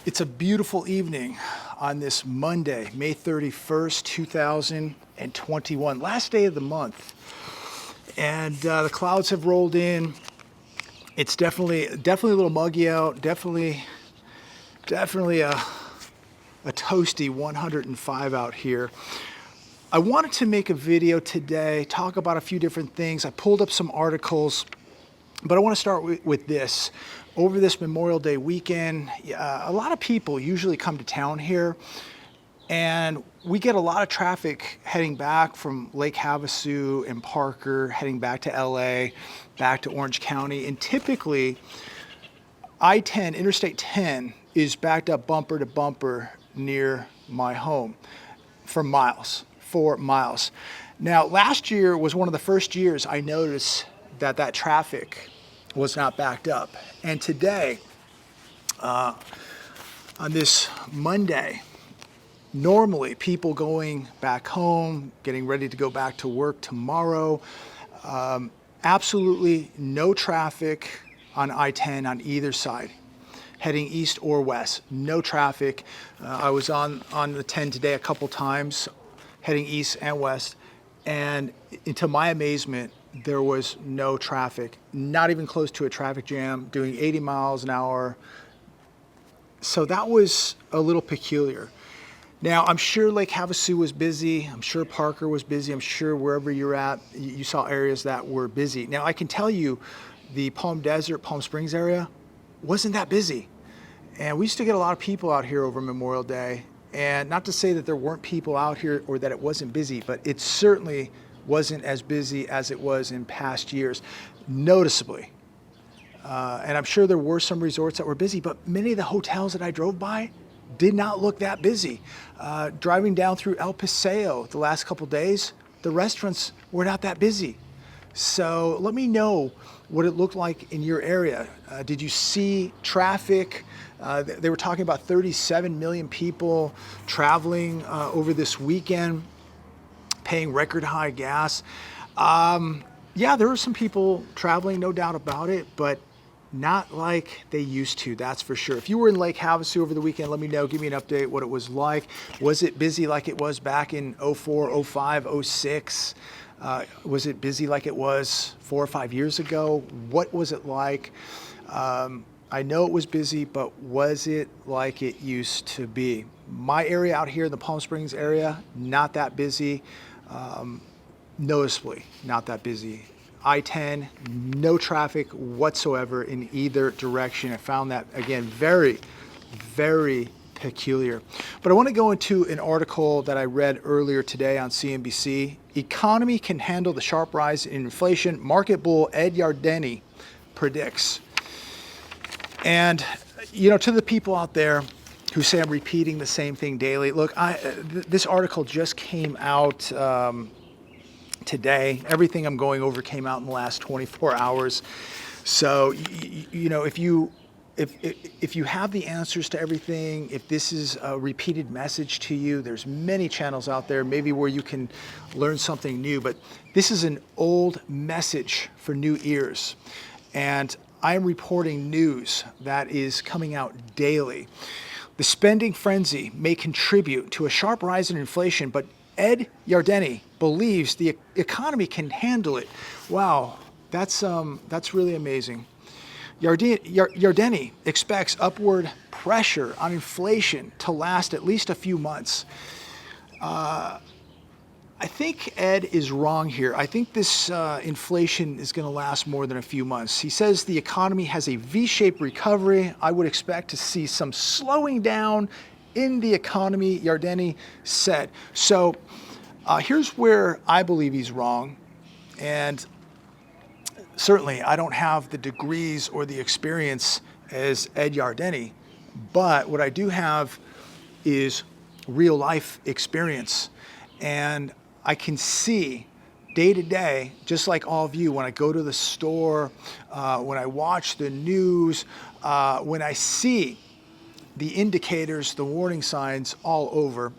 It's a beautiful evening on this Monday, May 31st, 2021, last day of the month. And the clouds have rolled in. It's definitely a little muggy out. Definitely a toasty 105 out here. I wanted to make a video today, talk about a few different things. I pulled up some articles, but I want to start with this. Over this Memorial Day weekend, a lot of people usually come to town here, and we get a lot of traffic heading back from Lake Havasu and Parker, heading back to LA, back to Orange County. And typically, I-10, Interstate 10, is backed up bumper to bumper near my home for 4 miles. Now, last year was one of the first years I noticed that traffic was not backed up. And today, on this Monday, normally people going back home, getting ready to go back to work tomorrow, absolutely no traffic on I-10 on either side, heading east or west, no traffic. I was on the 10 today a couple times, heading east and west, and to my amazement, there was no traffic, not even close to a traffic jam, doing 80 miles an hour. So that was a little peculiar. Now, I'm sure Lake Havasu was busy. I'm sure Parker was busy. I'm sure wherever you're at, you saw areas that were busy. Now, I can tell you the Palm Desert, Palm Springs area wasn't that busy. And we used to get a lot of people out here over Memorial Day. And not to say that there weren't people out here or that it wasn't busy, but it certainly wasn't as busy as it was in past years, noticeably. And I'm sure there were some resorts that were busy, but many of the hotels that I drove by did not look that busy. Driving down through El Paseo the last couple days, the restaurants were not that busy. So let me know what it looked like in your area. Did you see traffic? They were talking about 37 million people traveling over this weekend, paying record high gas. Yeah, there were some people traveling, no doubt about it, but not like they used to, that's for sure. If you were in Lake Havasu over the weekend, let me know, give me an update what it was like. Was it busy like it was back in 04, 05, 06? Was it busy like it was 4 or 5 years ago? What was it like? I know it was busy, but was it like it used to be? My area out here in the Palm Springs area, not that busy. Noticeably not that busy. I-10, no traffic whatsoever in either direction. I found that, again, very, very peculiar. But I want to go into an article that I read earlier today on CNBC. Economy can handle the sharp rise in inflation. Market bull Ed Yardeni predicts. And, you know, to the people out there who say I'm repeating the same thing daily, look, this article just came out today. Everything I'm going over came out in the last 24 hours. So, you know, if you have the answers to everything, if this is a repeated message to you, there's many channels out there maybe where you can learn something new, but this is an old message for new ears. And I am reporting news that is coming out daily. The spending frenzy may contribute to a sharp rise in inflation, but Ed Yardeni believes the economy can handle it. Wow, that's really amazing. Yardeni expects upward pressure on inflation to last at least a few months. I think Ed is wrong here. I think this inflation is going to last more than a few months. He says the economy has a V-shaped recovery. I would expect to see some slowing down in the economy, Yardeni said. So here's where I believe he's wrong. And certainly I don't have the degrees or the experience as Ed Yardeni, but what I do have is real life experience. And I can see day to day, just like all of you, when I go to the store, when I watch the news, when I see the indicators, the warning signs all over,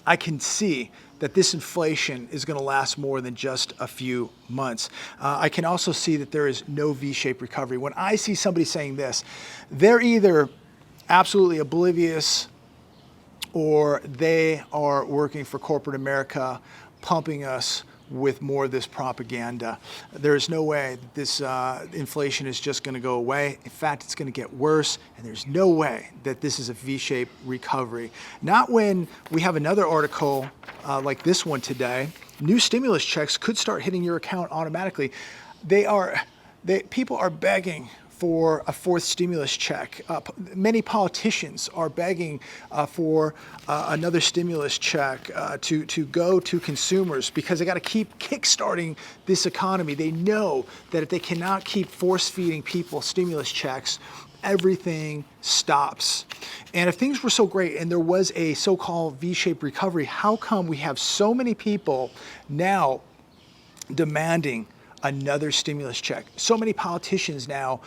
I can see that this inflation is going to last more than just a few months. I can also see that there is no V-shaped recovery. When I see somebody saying this, they're either absolutely oblivious, or they are working for corporate America, pumping us with more of this propaganda. There's no way that this inflation is just going to go away. In fact, it's going to get worse, and there's no way that this is a V-shaped recovery. Not when we have another article like this one today. New stimulus checks could start hitting your account automatically. People are begging for a fourth stimulus check. Many politicians are begging for another stimulus check to go to consumers because they got to keep kickstarting this economy. They know that if they cannot keep force-feeding people stimulus checks, everything stops. And if things were so great and there was a so-called V-shaped recovery, how come we have so many people now demanding another stimulus check? So many politicians now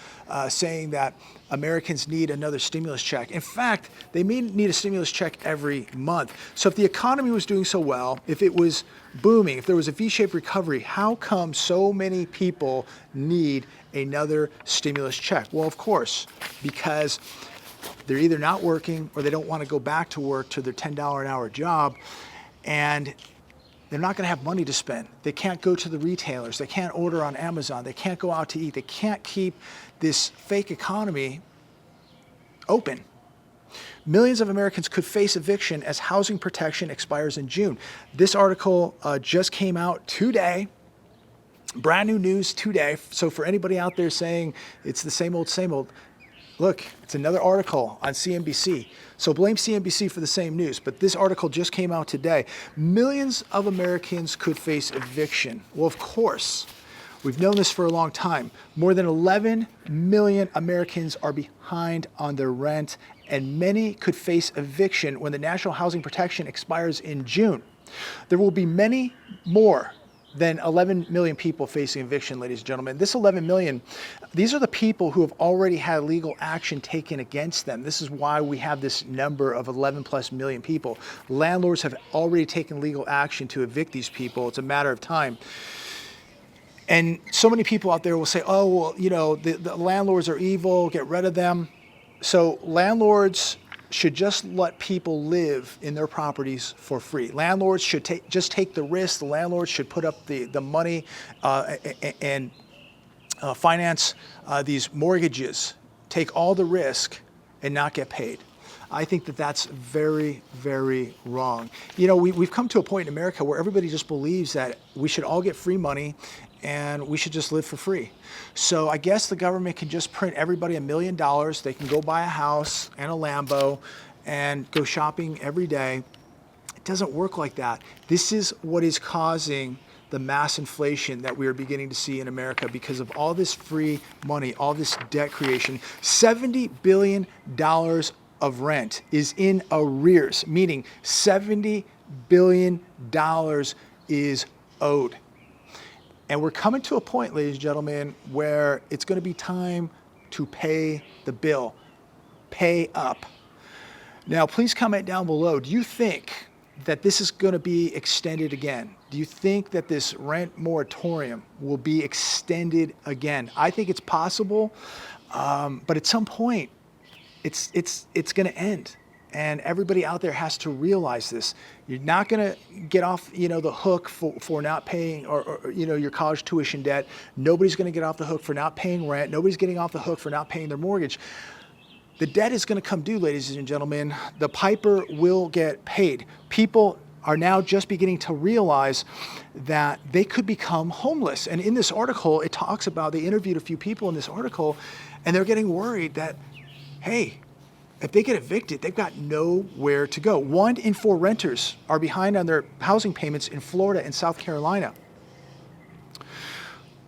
saying that Americans need another stimulus check. In fact, they may need a stimulus check every month. So if the economy was doing so well, if it was booming, if there was a V-shaped recovery, how come so many people need another stimulus check? Well, of course, because they're either not working or they don't want to go back to work to their $10 an hour job, and they're not going to have money to spend. They can't go to the retailers. They can't order on Amazon. They can't go out to eat. They can't keep this fake economy open. Millions of Americans could face eviction as housing protection expires in June. This article just came out today. Brand new news today. So for anybody out there saying it's the same old, look, it's another article on CNBC. So blame CNBC for the same news, but this article just came out today. Millions of Americans could face eviction. Well, of course, we've known this for a long time. More than 11 million Americans are behind on their rent, and many could face eviction when the National Housing Protection expires in June. There will be many more than 11 million people facing eviction, ladies and gentlemen. This 11 million, these are the people who have already had legal action taken against them. This is why we have this number of 11 plus million people. Landlords have already taken legal action to evict these people. It's a matter of time. And so many people out there will say, oh, well, you know, the landlords are evil, get rid of them. So landlords should just let people live in their properties for free. Landlords should just take the risk. The landlords should put up the money and finance these mortgages, take all the risk and not get paid. I think that that's very, very wrong. You know, we've come to a point in America where everybody just believes that we should all get free money and we should just live for free. So I guess the government can just print everybody $1 million. They can go buy a house and a Lambo and go shopping every day. It doesn't work like that. This is what is causing the mass inflation that we are beginning to see in America because of all this free money, all this debt creation. $70 billion of rent is in arrears, meaning $70 billion is owed. And we're coming to a point, ladies and gentlemen, where it's going to be time to pay the bill. Pay up. Now, please comment down below. Do you think that this is going to be extended again? Do you think that this rent moratorium will be extended again? I think it's possible, but at some point, it's going to end. And everybody out there has to realize this. You're not going to get off, the hook for not paying or your college tuition debt. Nobody's going to get off the hook for not paying rent. Nobody's getting off the hook for not paying their mortgage. The debt is going to come due, ladies and gentlemen. The piper will get paid. People are now just beginning to realize that they could become homeless. And in this article, it talks about, they interviewed a few people in this article, and they're getting worried that, hey, if they get evicted, they've got nowhere to go. 1 in 4 renters are behind on their housing payments in Florida and South Carolina.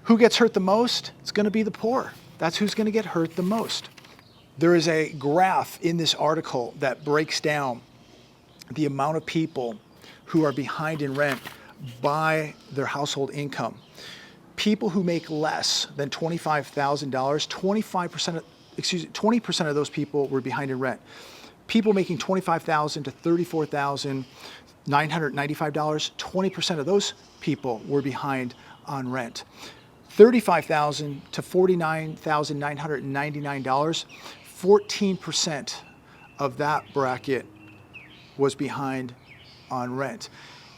Who gets hurt the most? It's going to be the poor. That's who's going to get hurt the most. There is a graph in this article that breaks down the amount of people who are behind in rent by their household income. People who make less than $25,000, 20% of those people were behind in rent. People making $25,000 to $34,995, 20% of those people were behind on rent. $35,000 to $49,999, 14% of that bracket was behind on rent.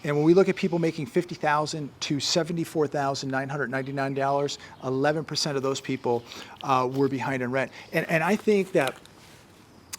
And when we look at people making $50,000 to $74,999, 11% of those people were behind on rent. And I think that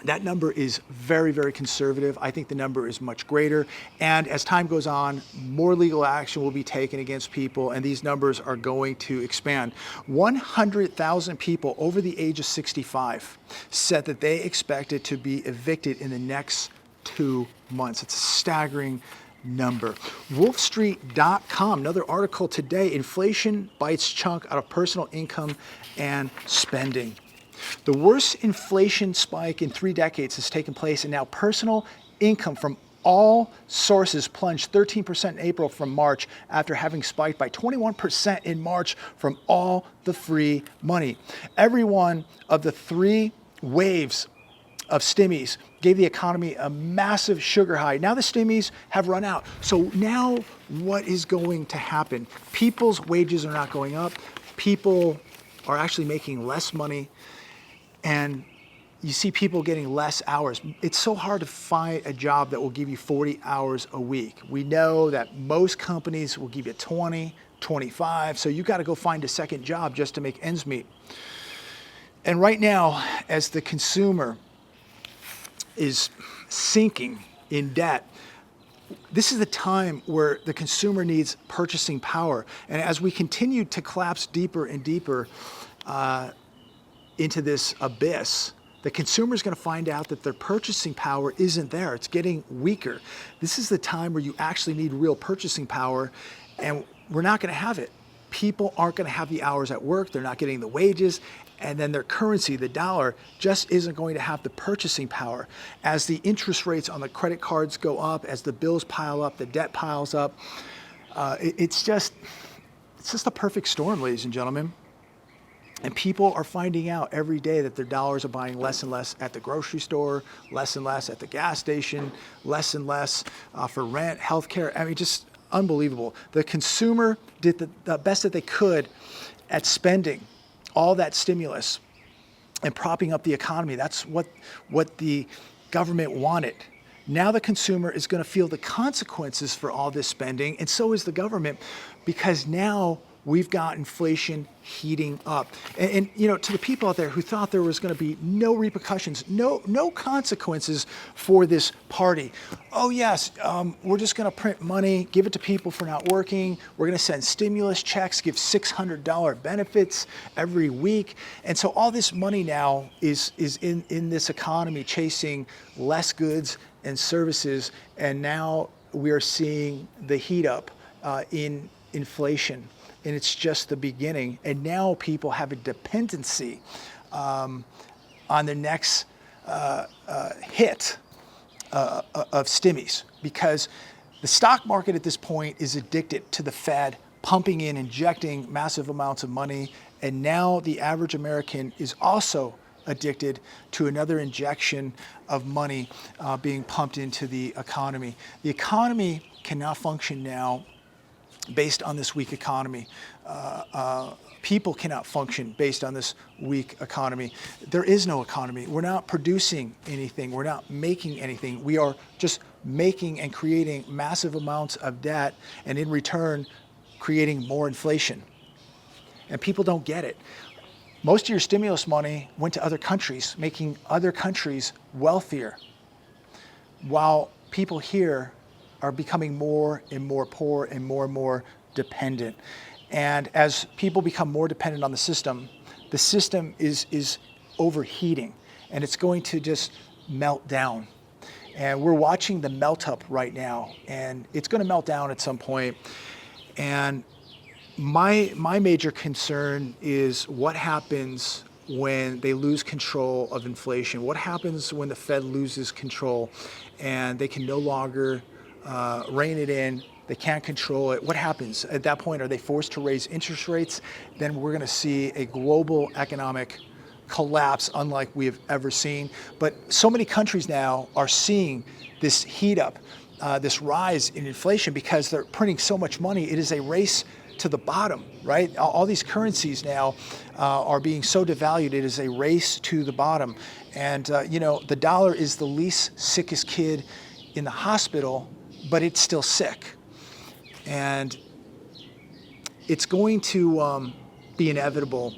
that number is very, very conservative. I think the number is much greater. And as time goes on, more legal action will be taken against people, and these numbers are going to expand. 100,000 people over the age of 65 said that they expected to be evicted in the next 2 months. It's a staggering number. Wolfstreet.com, another article today, inflation bites chunk out of personal income and spending. The worst inflation spike in 3 decades has taken place, and now personal income from all sources plunged 13% in April from March after having spiked by 21% in March from all the free money. Every one of the 3 waves of stimmies gave the economy a massive sugar high. Now the stimmies have run out. So now what is going to happen? People's wages are not going up. People are actually making less money. And you see people getting less hours. It's so hard to find a job that will give you 40 hours a week. We know that most companies will give you 20, 25. So you got to go find a second job just to make ends meet. And right now, as the consumer is sinking in debt, this is the time where the consumer needs purchasing power. And as we continue to collapse deeper and deeper into this abyss, the consumer is going to find out that their purchasing power isn't there. It's getting weaker. This is the time where you actually need real purchasing power, and we're not going to have it. People aren't going to have the hours at work. They're not getting the wages. And then their currency, the dollar, just isn't going to have the purchasing power. As the interest rates on the credit cards go up, as the bills pile up, the debt piles up, it's just a perfect storm, ladies and gentlemen. And people are finding out every day that their dollars are buying less and less at the grocery store, less and less at the gas station, less and less for rent, healthcare. I mean, just unbelievable. The consumer did the best that they could at spending all that stimulus and propping up the economy. That's what the government wanted. Now the consumer is going to feel the consequences for all this spending, and so is the government, because now we've got inflation heating up. And you know, to the people out there who thought there was going to be no repercussions, no consequences for this party. Oh yes, we're just going to print money, give it to people for not working. We're going to send stimulus checks, give $600 benefits every week. And so all this money now is in this economy chasing less goods and services. And now we are seeing the heat up in inflation. And it's just the beginning. And now people have a dependency on the next hit of stimmies, because the stock market at this point is addicted to the Fed pumping in, injecting massive amounts of money. And now the average American is also addicted to another injection of money being pumped into the economy. The economy cannot function now based on this weak economy. People cannot function based on this weak economy. There is no economy. We're not producing anything. We're not making anything. We are just making and creating massive amounts of debt, and in return, creating more inflation. And people don't get it. Most of your stimulus money went to other countries, making other countries wealthier, while people here are becoming more and more poor and more dependent. And as people become more dependent on the system is overheating, and it's going to just melt down. And we're watching the melt up right now, and it's going to melt down at some point. And my major concern is what happens when they lose control of inflation. What happens when the Fed loses control and they can no longer rein it in? They can't control it. What happens at that point? Are they forced to raise interest rates? Then we're going to see a global economic collapse unlike we have ever seen. But so many countries now are seeing this heat up, this rise in inflation, because they're printing so much money. It is a race to the bottom, right? All these currencies now are being so devalued. It is a race to the bottom. And, the dollar is the least sickest kid in the hospital, but it's still sick. And it's going to be inevitable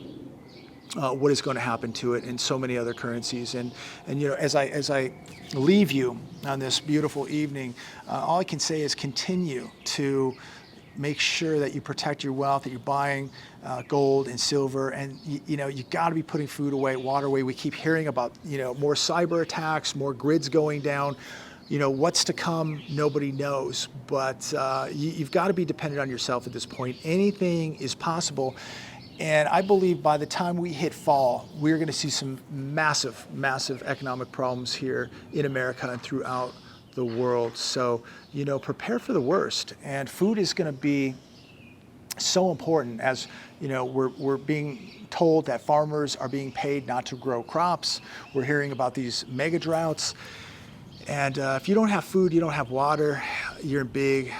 what is going to happen to it in so many other currencies. And as I leave you on this beautiful evening, all I can say is continue to make sure that you protect your wealth, that you're buying gold and silver, and you got to be putting food away, water away. We keep hearing about more cyber attacks, more grids going down. What's to come, nobody knows, but you've got to be dependent on yourself at this point. Anything is possible. And I believe by the time we hit fall, we're going to see some massive, massive economic problems here in America and throughout the world. So, prepare for the worst. And food is going to be so important, as we're being told that farmers are being paid not to grow crops. We're hearing about these mega droughts. And if you don't have food, you don't have water, you're in big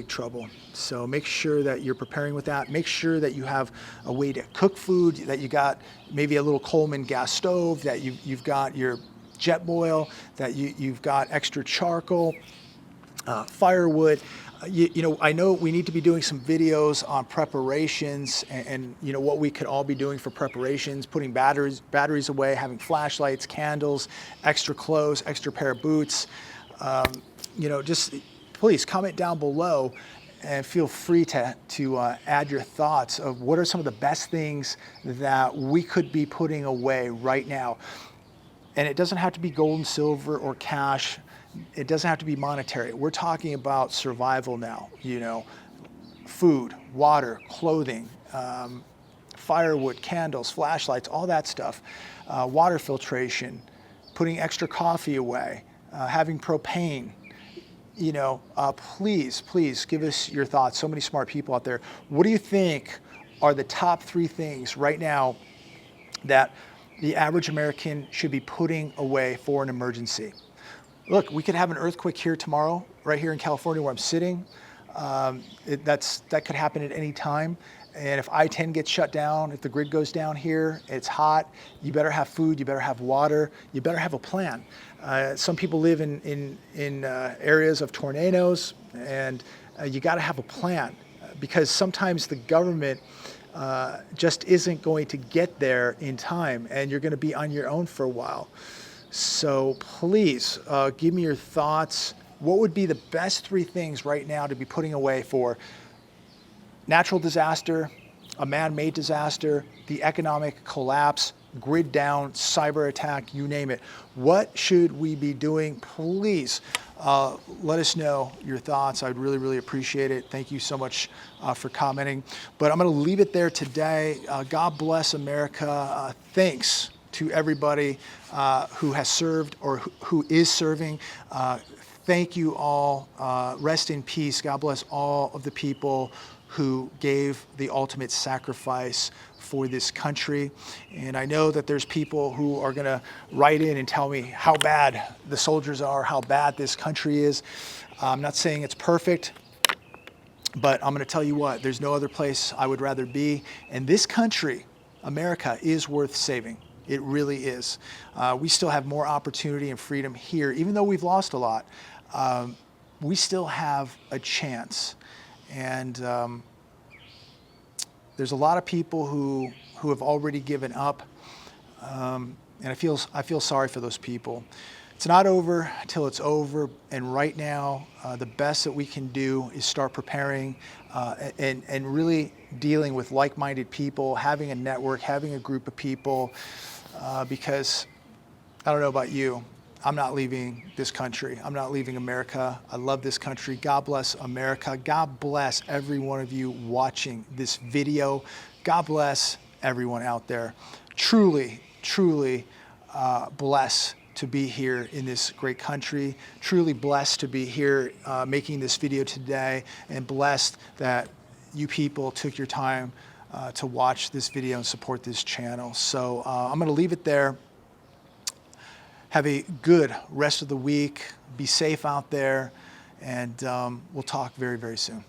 trouble. So make sure that you're preparing with that. Make sure that you have a way to cook food, that you got maybe a little Coleman gas stove, that you've got your jet boil, that you've got extra charcoal, firewood. I know we need to be doing some videos on preparations and what we could all be doing for preparations, putting batteries away, having flashlights, candles, extra clothes, extra pair of boots. Just please comment down below and feel free to add your thoughts of what are some of the best things that we could be putting away right now. And it doesn't have to be gold and silver or cash. It doesn't have to be monetary. We're talking about survival now, food, water, clothing, firewood, candles, flashlights, all that stuff, water filtration, putting extra coffee away, having propane. Please give us your thoughts. So many smart people out there. What do you think are the top 3 things right now that the average American should be putting away for an emergency? Look, we could have an earthquake here tomorrow, right here in California where I'm sitting. That could happen at any time. And if I-10 gets shut down, if the grid goes down here, it's hot, you better have food, you better have water, you better have a plan. Some people live in areas of tornadoes, and you got to have a plan, because sometimes the government just isn't going to get there in time, and you're going to be on your own for a while. So please give me your thoughts. What would be the best 3 things right now to be putting away for natural disaster, a man-made disaster, the economic collapse, grid down, cyber attack, you name it? What should we be doing? Please let us know your thoughts. I'd really, really appreciate it. Thank you so much for commenting. But I'm going to leave it there today. God bless America. Thanks to everybody who has served or who is serving. Thank you all. Rest in peace. God bless all of the people who gave the ultimate sacrifice for this country. And I know that there's people who are going to write in and tell me how bad the soldiers are, how bad this country is. I'm not saying it's perfect, but I'm going to tell you what, there's no other place I would rather be. And this country, America, is worth saving. It really is. We still have more opportunity and freedom here. Even though we've lost a lot, we still have a chance. And there's a lot of people who have already given up, and I feel sorry for those people. It's not over till it's over, and right now the best that we can do is start preparing and really dealing with like-minded people, having a network, having a group of people, because I don't know about you, I'm not leaving this country. I'm not leaving America. I love this country. God bless America. God bless every one of you watching this video. God bless everyone out there. Truly, truly blessed to be here in this great country. Truly blessed to be here making this video today, and blessed that you people took your time to watch this video and support this channel. So I'm going to leave it there. Have a good rest of the week. Be safe out there, and we'll talk very, very soon.